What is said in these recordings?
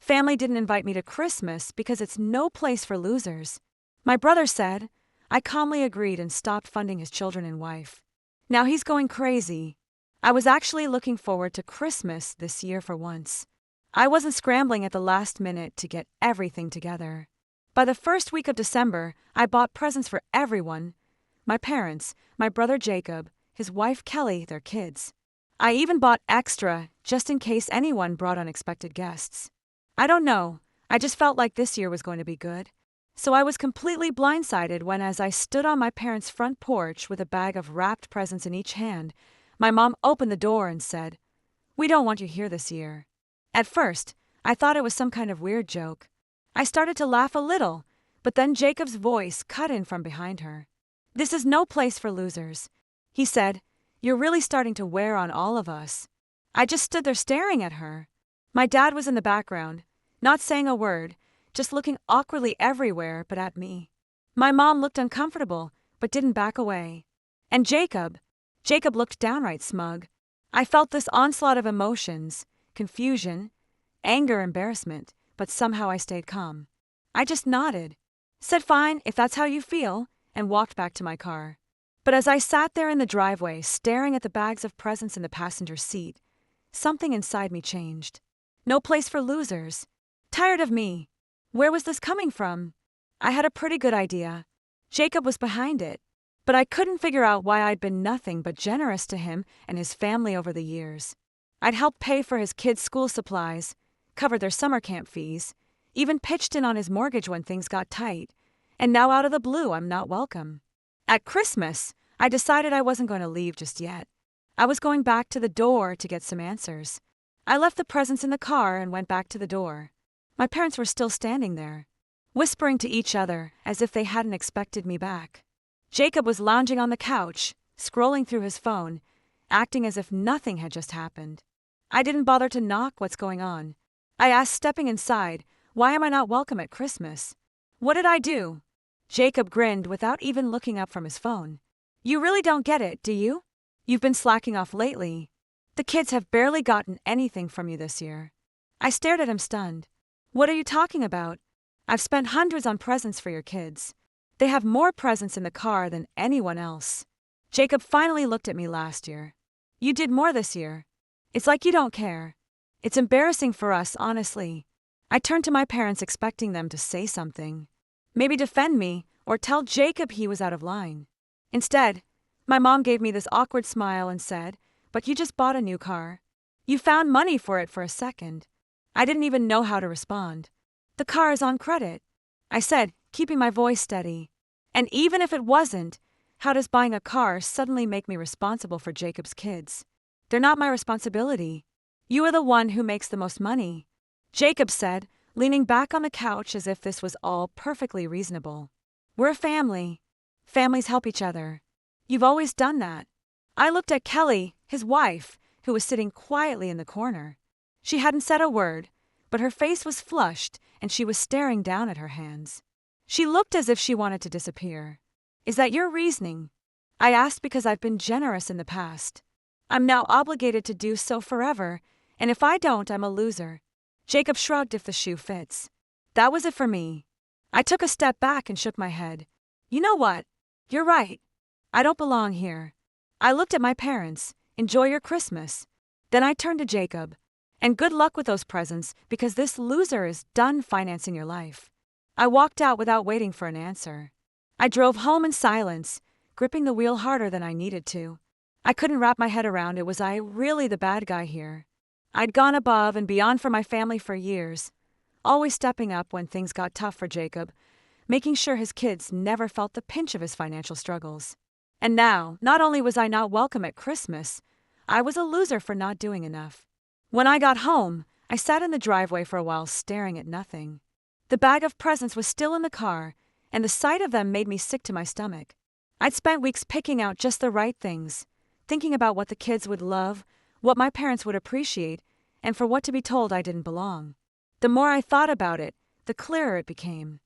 Family didn't invite me to Christmas because it's no place for losers. My brother said. I calmly agreed and stopped funding his children and wife. Now he's going crazy. I was actually looking forward to Christmas this year for once. I wasn't scrambling at the last minute to get everything together. By the first week of December, I bought presents for everyone. My parents, my brother Jacob, his wife Kelly, their kids. I even bought extra, just in case anyone brought unexpected guests. I don't know, I just felt like this year was going to be good. So I was completely blindsided when, as I stood on my parents' front porch with a bag of wrapped presents in each hand, my mom opened the door and said, "We don't want you here this year." At first, I thought it was some kind of weird joke. I started to laugh a little, but then Jacob's voice cut in from behind her. "This is no place for losers," he said. "You're really starting to wear on all of us." I just stood there staring at her. My dad was in the background, not saying a word, just looking awkwardly everywhere but at me. My mom looked uncomfortable, but didn't back away. And Jacob looked downright smug. I felt this onslaught of emotions, confusion, anger, embarrassment, but somehow I stayed calm. I just nodded, said fine if that's how you feel, and walked back to my car. But as I sat there in the driveway, staring at the bags of presents in the passenger seat, something inside me changed. No place for losers. Tired of me. Where was this coming from? I had a pretty good idea. Jacob was behind it. But I couldn't figure out why I'd been nothing but generous to him and his family over the years. I'd helped pay for his kids' school supplies, covered their summer camp fees, even pitched in on his mortgage when things got tight, and now out of the blue I'm not welcome. At Christmas, I decided I wasn't going to leave just yet. I was going back to the door to get some answers. I left the presents in the car and went back to the door. My parents were still standing there, whispering to each other as if they hadn't expected me back. Jacob was lounging on the couch, scrolling through his phone, acting as if nothing had just happened. I didn't bother to knock. "What's going on?" I asked, stepping inside. "Why am I not welcome at Christmas?" "What did I do?" Jacob grinned without even looking up from his phone. "You really don't get it, do you? You've been slacking off lately. The kids have barely gotten anything from you this year." I stared at him stunned. "What are you talking about? I've spent hundreds on presents for your kids. They have more presents in the car than anyone else." Jacob finally looked at me last year. "You did more this year. It's like you don't care. It's embarrassing for us, honestly." I turned to my parents expecting them to say something. Maybe defend me or tell Jacob he was out of line. Instead, my mom gave me this awkward smile and said, "But you just bought a new car. You found money for it for a second." I didn't even know how to respond. "The car is on credit," I said, keeping my voice steady. "And even if it wasn't, how does buying a car suddenly make me responsible for Jacob's kids? They're not my responsibility. You are the one who makes the most money," Jacob said, leaning back on the couch as if this was all perfectly reasonable. "We're a family. Families help each other. You've always done that." I looked at Kelly, his wife, who was sitting quietly in the corner. She hadn't said a word, but her face was flushed and she was staring down at her hands. She looked as if she wanted to disappear. "Is that your reasoning?" I asked, because I've been generous in the past. I'm now obligated to do so forever, and if I don't, I'm a loser. Jacob shrugged. "If the shoe fits." That was it for me. I took a step back and shook my head. "You know what? You're right. I don't belong here." I looked at my parents. "Enjoy your Christmas." Then I turned to Jacob. "And good luck with those presents, because this loser is done financing your life." I walked out without waiting for an answer. I drove home in silence, gripping the wheel harder than I needed to. I couldn't wrap my head around it. Was I really the bad guy here? I'd gone above and beyond for my family for years, always stepping up when things got tough for Jacob, making sure his kids never felt the pinch of his financial struggles. And now, not only was I not welcome at Christmas, I was a loser for not doing enough. When I got home, I sat in the driveway for a while staring at nothing. The bag of presents was still in the car, and the sight of them made me sick to my stomach. I'd spent weeks picking out just the right things, thinking about what the kids would love, what my parents would appreciate, and for what to be told I didn't belong. The more I thought about it, the clearer it became.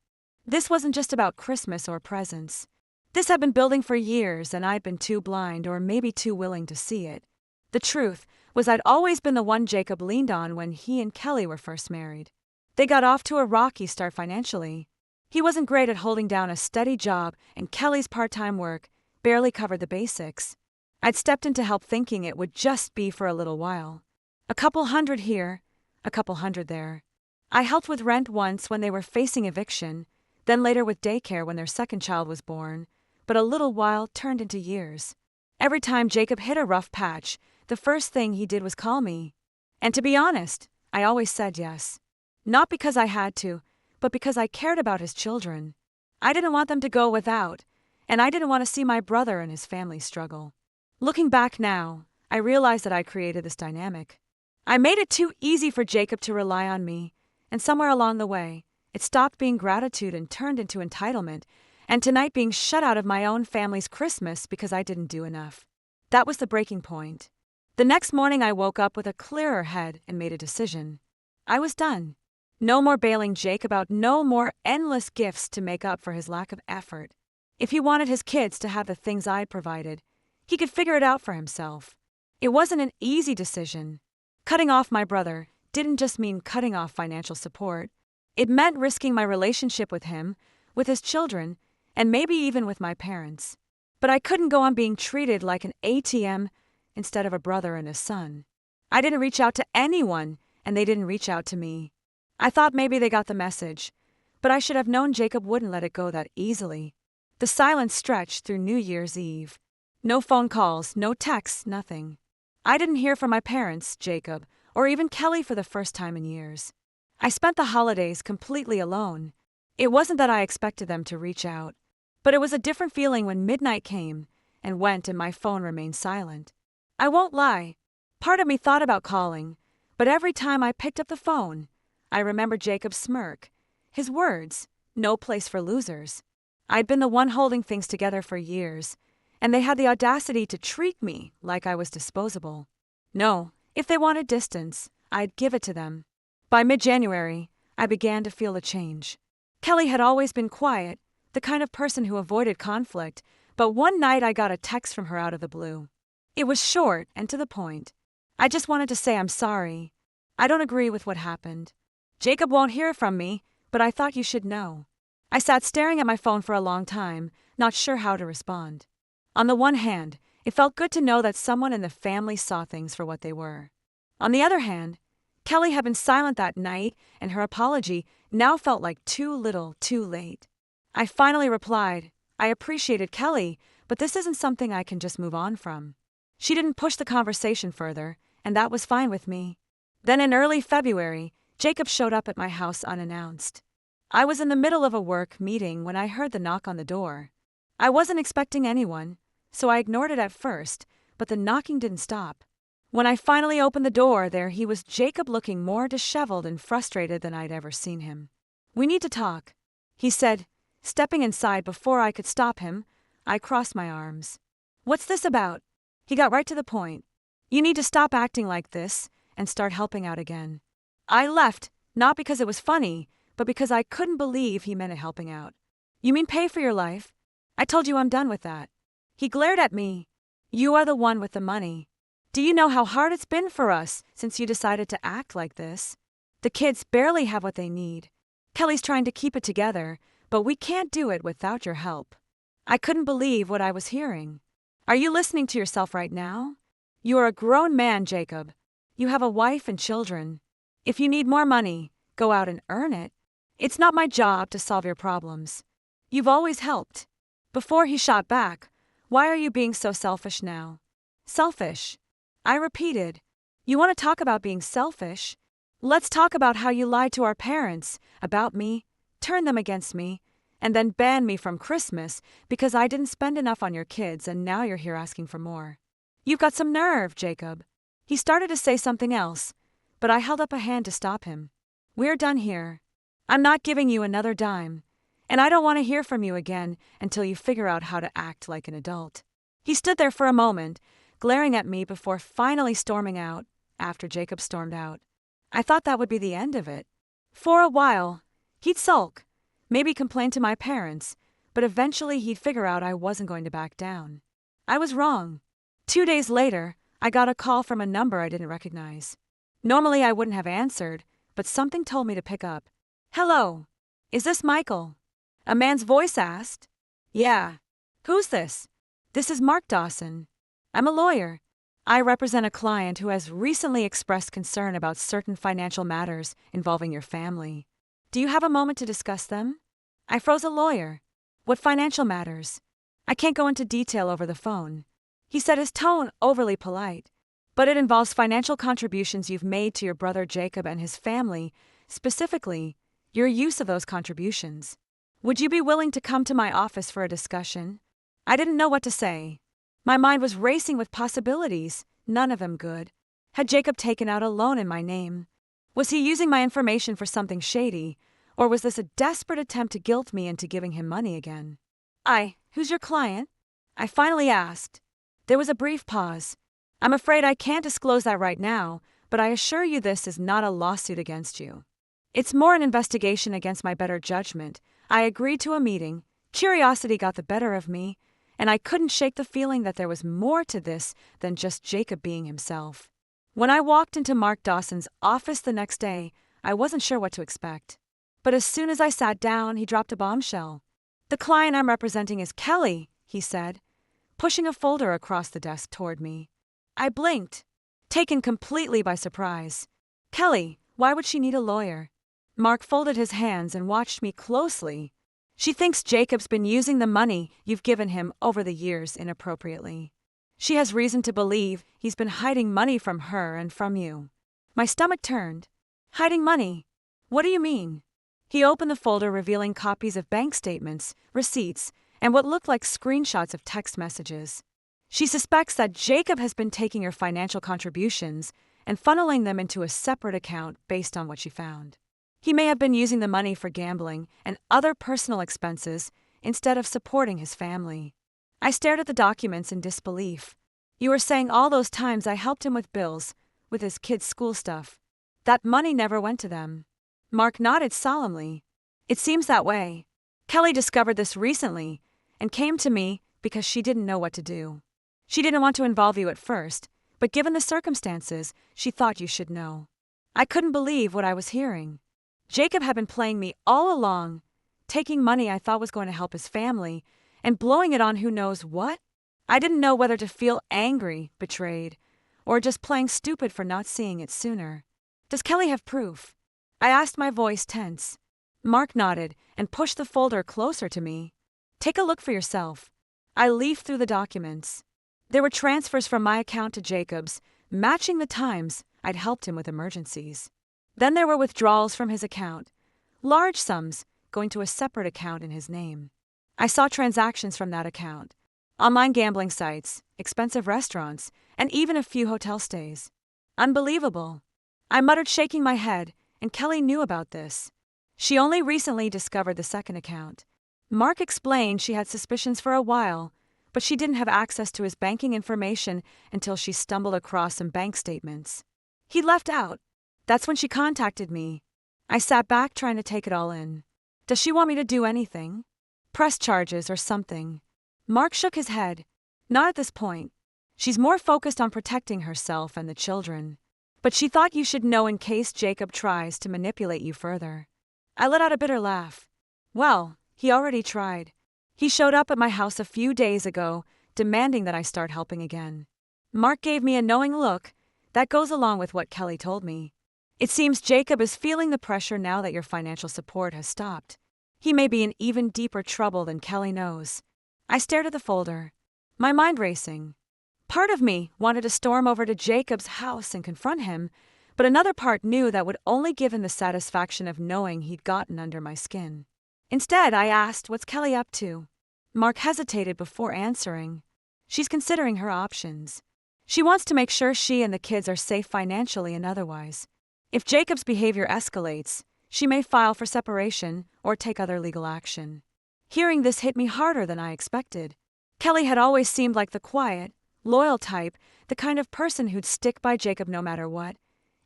This wasn't just about Christmas or presents. This had been building for years, and I'd been too blind or maybe too willing to see it. The truth was I'd always been the one Jacob leaned on when he and Kelly were first married. They got off to a rocky start financially. He wasn't great at holding down a steady job, and Kelly's part-time work barely covered the basics. I'd stepped in to help thinking it would just be for a little while. A couple hundred here, a couple hundred there. I helped with rent once when they were facing eviction, then later with daycare when their second child was born, but a little while turned into years. Every time Jacob hit a rough patch, the first thing he did was call me. And to be honest, I always said yes. Not because I had to, but because I cared about his children. I didn't want them to go without, and I didn't want to see my brother and his family struggle. Looking back now, I realize that I created this dynamic. I made it too easy for Jacob to rely on me, and somewhere along the way, it stopped being gratitude and turned into entitlement, and tonight being shut out of my own family's Christmas because I didn't do enough. That was the breaking point. The next morning I woke up with a clearer head and made a decision. I was done. No more bailing Jacob out, no more endless gifts to make up for his lack of effort. If he wanted his kids to have the things I'd provided, he could figure it out for himself. It wasn't an easy decision. Cutting off my brother didn't just mean cutting off financial support. It meant risking my relationship with him, with his children, and maybe even with my parents. But I couldn't go on being treated like an ATM instead of a brother and a son. I didn't reach out to anyone, and they didn't reach out to me. I thought maybe they got the message, but I should have known Jacob wouldn't let it go that easily. The silence stretched through New Year's Eve. No phone calls, no texts, nothing. I didn't hear from my parents, Jacob, or even Kelly for the first time in years. I spent the holidays completely alone. It wasn't that I expected them to reach out, but it was a different feeling when midnight came and went and my phone remained silent. I won't lie. Part of me thought about calling, but every time I picked up the phone, I remembered Jacob's smirk, his words, "No place for losers." I'd been the one holding things together for years, and they had the audacity to treat me like I was disposable. No, if they wanted distance, I'd give it to them. By mid-January, I began to feel a change. Kelly had always been quiet, the kind of person who avoided conflict, but one night I got a text from her out of the blue. It was short and to the point. I just wanted to say I'm sorry. I don't agree with what happened. Jacob won't hear from me, but I thought you should know. I sat staring at my phone for a long time, not sure how to respond. On the one hand, it felt good to know that someone in the family saw things for what they were. On the other hand, Kelly had been silent that night, and her apology now felt like too little, too late. I finally replied, I appreciated Kelly, but this isn't something I can just move on from. She didn't push the conversation further, and that was fine with me. Then in early February, Jacob showed up at my house unannounced. I was in the middle of a work meeting when I heard the knock on the door. I wasn't expecting anyone, so I ignored it at first, but the knocking didn't stop. When I finally opened the door, there he was, Jacob, looking more disheveled and frustrated than I'd ever seen him. "We need to talk," he said. Stepping inside before I could stop him, I crossed my arms. "What's this about?" He got right to the point. "You need to stop acting like this and start helping out again." I left, not because it was funny, but because I couldn't believe he meant it helping out. "You mean pay for your life? I told you I'm done with that." He glared at me. "You are the one with the money. Do you know how hard it's been for us since you decided to act like this? The kids barely have what they need. Kelly's trying to keep it together, but we can't do it without your help." I couldn't believe what I was hearing. "Are you listening to yourself right now? You are a grown man, Jacob. You have a wife and children. If you need more money, go out and earn it. It's not my job to solve your problems. You've always helped." Before he shot back, "Why are you being so selfish now?" "Selfish?" I repeated. "You want to talk about being selfish? Let's talk about how you lied to our parents about me, turned them against me, and then banned me from Christmas because I didn't spend enough on your kids, and now you're here asking for more. You've got some nerve, Jacob." He started to say something else, but I held up a hand to stop him. "We're done here. I'm not giving you another dime, and I don't want to hear from you again until you figure out how to act like an adult." He stood there for a moment, glaring at me before finally storming out, after Jacob stormed out. I thought that would be the end of it. For a while, he'd sulk, maybe complain to my parents, but eventually he'd figure out I wasn't going to back down. I was wrong. 2 days later, I got a call from a number I didn't recognize. Normally I wouldn't have answered, but something told me to pick up. "Hello. Is this Michael?" A man's voice asked. "Yeah. Who's this?" "This is Mark Dawson. I'm a lawyer. I represent a client who has recently expressed concern about certain financial matters involving your family. Do you have a moment to discuss them?" I froze. "A lawyer? What financial matters?" "I can't go into detail over the phone," he said, his tone overly polite. "But it involves financial contributions you've made to your brother Jacob and his family, specifically, your use of those contributions. Would you be willing to come to my office for a discussion?" I didn't know what to say. My mind was racing with possibilities, none of them good. Had Jacob taken out a loan in my name? Was he using my information for something shady, or was this a desperate attempt to guilt me into giving him money again? "Who's your client?" I finally asked. There was a brief pause. "I'm afraid I can't disclose that right now, but I assure you this is not a lawsuit against you. It's more an investigation against my better judgment." I agreed to a meeting. Curiosity got the better of me, and I couldn't shake the feeling that there was more to this than just Jacob being himself. When I walked into Mark Dawson's office the next day, I wasn't sure what to expect. But as soon as I sat down, he dropped a bombshell. "The client I'm representing is Kelly," he said, pushing a folder across the desk toward me. I blinked, taken completely by surprise. "Kelly, why would she need a lawyer?" Mark folded his hands and watched me closely. "She thinks Jacob's been using the money you've given him over the years inappropriately. She has reason to believe he's been hiding money from her and from you." My stomach turned. "Hiding money? What do you mean?" He opened the folder, revealing copies of bank statements, receipts, and what looked like screenshots of text messages. "She suspects that Jacob has been taking her financial contributions and funneling them into a separate account based on what she found. He may have been using the money for gambling and other personal expenses instead of supporting his family." I stared at the documents in disbelief. "You were saying all those times I helped him with bills, with his kids' school stuff, that money never went to them?" Mark nodded solemnly. "It seems that way. Kelly discovered this recently and came to me because she didn't know what to do. She didn't want to involve you at first, but given the circumstances, she thought you should know." I couldn't believe what I was hearing. Jacob had been playing me all along, taking money I thought was going to help his family, and blowing it on who knows what? I didn't know whether to feel angry, betrayed, or just playing stupid for not seeing it sooner. "Does Kelly have proof?" I asked, my voice tense. Mark nodded and pushed the folder closer to me. "Take a look for yourself." I leafed through the documents. There were transfers from my account to Jacob's, matching the times I'd helped him with emergencies. Then there were withdrawals from his account, large sums going to a separate account in his name. I saw transactions from that account, online gambling sites, expensive restaurants, and even a few hotel stays. Unbelievable. I muttered, shaking my head, and Kelly knew about this. She only recently discovered the second account. Mark explained she had suspicions for a while, but she didn't have access to his banking information until she stumbled across some bank statements. He left out. That's when she contacted me. I sat back trying to take it all in. "Does she want me to do anything? Press charges or something?" Mark shook his head. "Not at this point. She's more focused on protecting herself and the children. But she thought you should know in case Jacob tries to manipulate you further." I let out a bitter laugh. "Well, he already tried. He showed up at my house a few days ago, demanding that I start helping again." Mark gave me a knowing look. "That goes along with what Kelly told me. It seems Jacob is feeling the pressure now that your financial support has stopped. He may be in even deeper trouble than Kelly knows." I stared at the folder, my mind racing. Part of me wanted to storm over to Jacob's house and confront him, but another part knew that would only give him the satisfaction of knowing he'd gotten under my skin. Instead, I asked, "What's Kelly up to?" Mark hesitated before answering. "She's considering her options. She wants to make sure she and the kids are safe financially and otherwise. If Jacob's behavior escalates, she may file for separation or take other legal action." Hearing this hit me harder than I expected. Kelly had always seemed like the quiet, loyal type, the kind of person who'd stick by Jacob no matter what,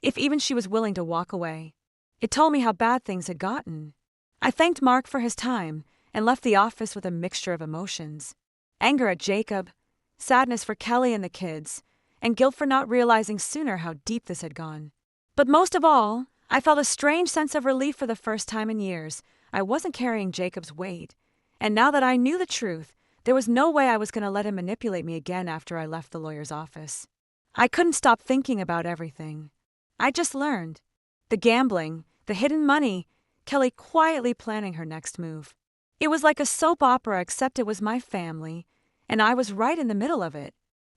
if even she was willing to walk away. It told me how bad things had gotten. I thanked Mark for his time and left the office with a mixture of emotions. Anger at Jacob, sadness for Kelly and the kids, and guilt for not realizing sooner how deep this had gone. But most of all, I felt a strange sense of relief for the first time in years. I wasn't carrying Jacob's weight. And now that I knew the truth, there was no way I was going to let him manipulate me again after I left the lawyer's office. I couldn't stop thinking about everything I just learned. The gambling, the hidden money, Kelly quietly planning her next move. It was like a soap opera, except it was my family, and I was right in the middle of it.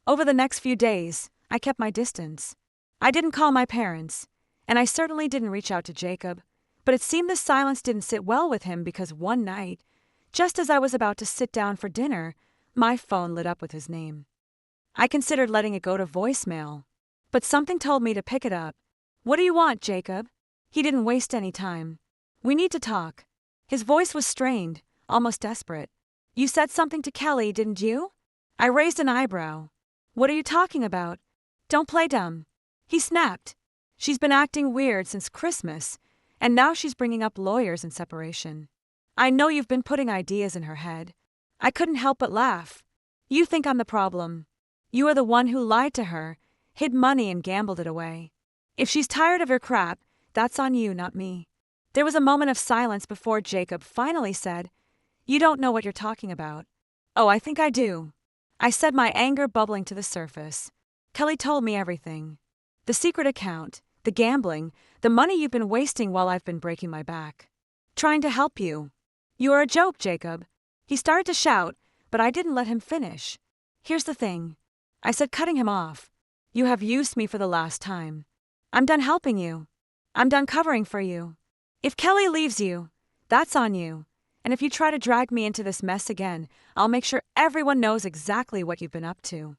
Over the next few days, I kept my distance. I didn't call my parents, and I certainly didn't reach out to Jacob, but it seemed the silence didn't sit well with him because one night, just as I was about to sit down for dinner, my phone lit up with his name. I considered letting it go to voicemail, but something told me to pick it up. "What do you want, Jacob?" He didn't waste any time. "We need to talk." His voice was strained, almost desperate. "You said something to Kelly, didn't you?" I raised an eyebrow. "What are you talking about?" "Don't play dumb." He snapped. "She's been acting weird since Christmas, and now she's bringing up lawyers and separation. I know you've been putting ideas in her head." I couldn't help but laugh. "You think I'm the problem. You are the one who lied to her, hid money and gambled it away. If she's tired of your crap, that's on you, not me." There was a moment of silence before Jacob finally said, "You don't know what you're talking about." "Oh, I think I do," I said, my anger bubbling to the surface. "Kelly told me everything. The secret account, the gambling, the money you've been wasting while I've been breaking my back. Trying to help you." "You are a joke, Jacob." He started to shout, but I didn't let him finish. "Here's the thing," I said, cutting him off. "You have used me for the last time. I'm done helping you. I'm done covering for you. If Kelly leaves you, that's on you. And if you try to drag me into this mess again, I'll make sure everyone knows exactly what you've been up to."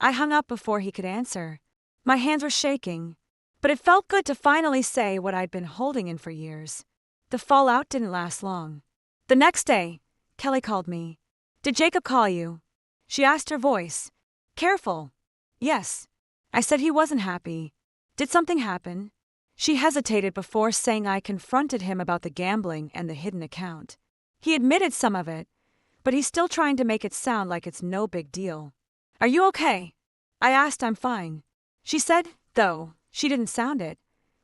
I hung up before he could answer. My hands were shaking, but it felt good to finally say what I'd been holding in for years. The fallout didn't last long. The next day, Kelly called me. "Did Jacob call you?" She asked, her voice careful. "Yes." I said. "He wasn't happy." "Did something happen?" She hesitated before saying. "I confronted him about the gambling and the hidden account. He admitted some of it, but he's still trying to make it sound like it's no big deal." "Are you okay?" I asked. "I'm fine." She said, though she didn't sound it,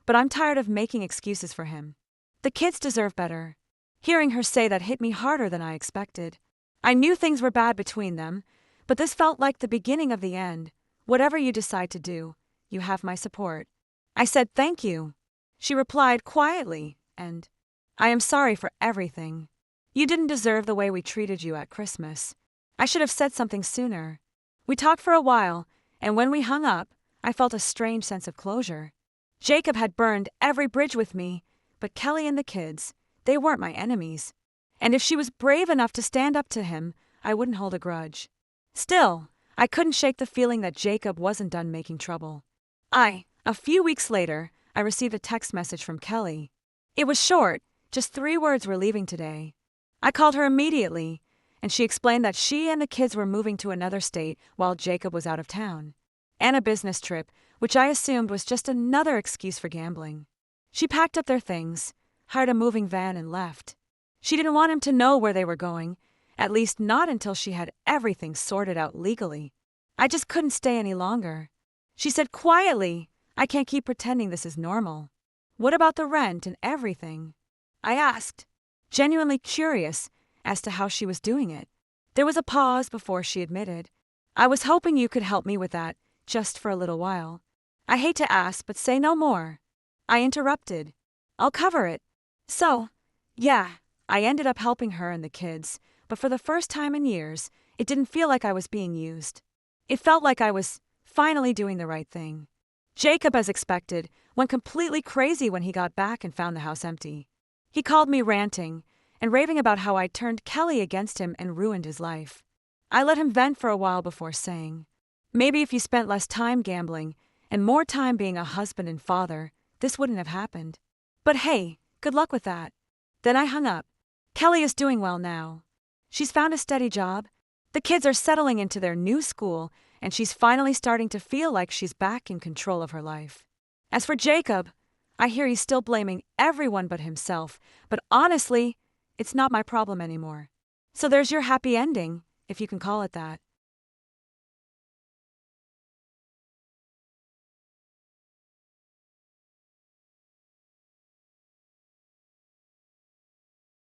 "but I'm tired of making excuses for him. The kids deserve better." Hearing her say that hit me harder than I expected. I knew things were bad between them, but this felt like the beginning of the end. "Whatever you decide to do, you have my support." I said, "Thank you." She replied quietly, "And I am sorry for everything. You didn't deserve the way we treated you at Christmas. I should have said something sooner." We talked for a while, and when we hung up, I felt a strange sense of closure. Jacob had burned every bridge with me, but Kelly and the kids, they weren't my enemies. And if she was brave enough to stand up to him, I wouldn't hold a grudge. Still, I couldn't shake the feeling that Jacob wasn't done making trouble. A few weeks later, I received a text message from Kelly. It was short, just 3 words: "We're leaving today." I called her immediately, and she explained that she and the kids were moving to another state while Jacob was out of town. And a business trip, which I assumed was just another excuse for gambling. She packed up their things, hired a moving van, and left. She didn't want him to know where they were going, at least not until she had everything sorted out legally. I just couldn't stay any longer. She said quietly, "I can't keep pretending this is normal. What about the rent and everything?" I asked, genuinely curious as to how she was doing it. There was a pause before she admitted, "I was hoping you could help me with that, just for a little while." I hate to ask, but say no more. I interrupted. "I'll cover it." So, yeah, I ended up helping her and the kids, but for the first time in years, it didn't feel like I was being used. It felt like I was finally doing the right thing. Jacob, as expected, went completely crazy when he got back and found the house empty. He called me ranting and raving about how I'd turned Kelly against him and ruined his life. I let him vent for a while before saying, "Maybe if you spent less time gambling and more time being a husband and father, this wouldn't have happened. But hey, good luck with that." Then I hung up. Kelly is doing well now. She's found a steady job. The kids are settling into their new school, and she's finally starting to feel like she's back in control of her life. As for Jacob, I hear he's still blaming everyone but himself, but honestly, it's not my problem anymore. So there's your happy ending, if you can call it that.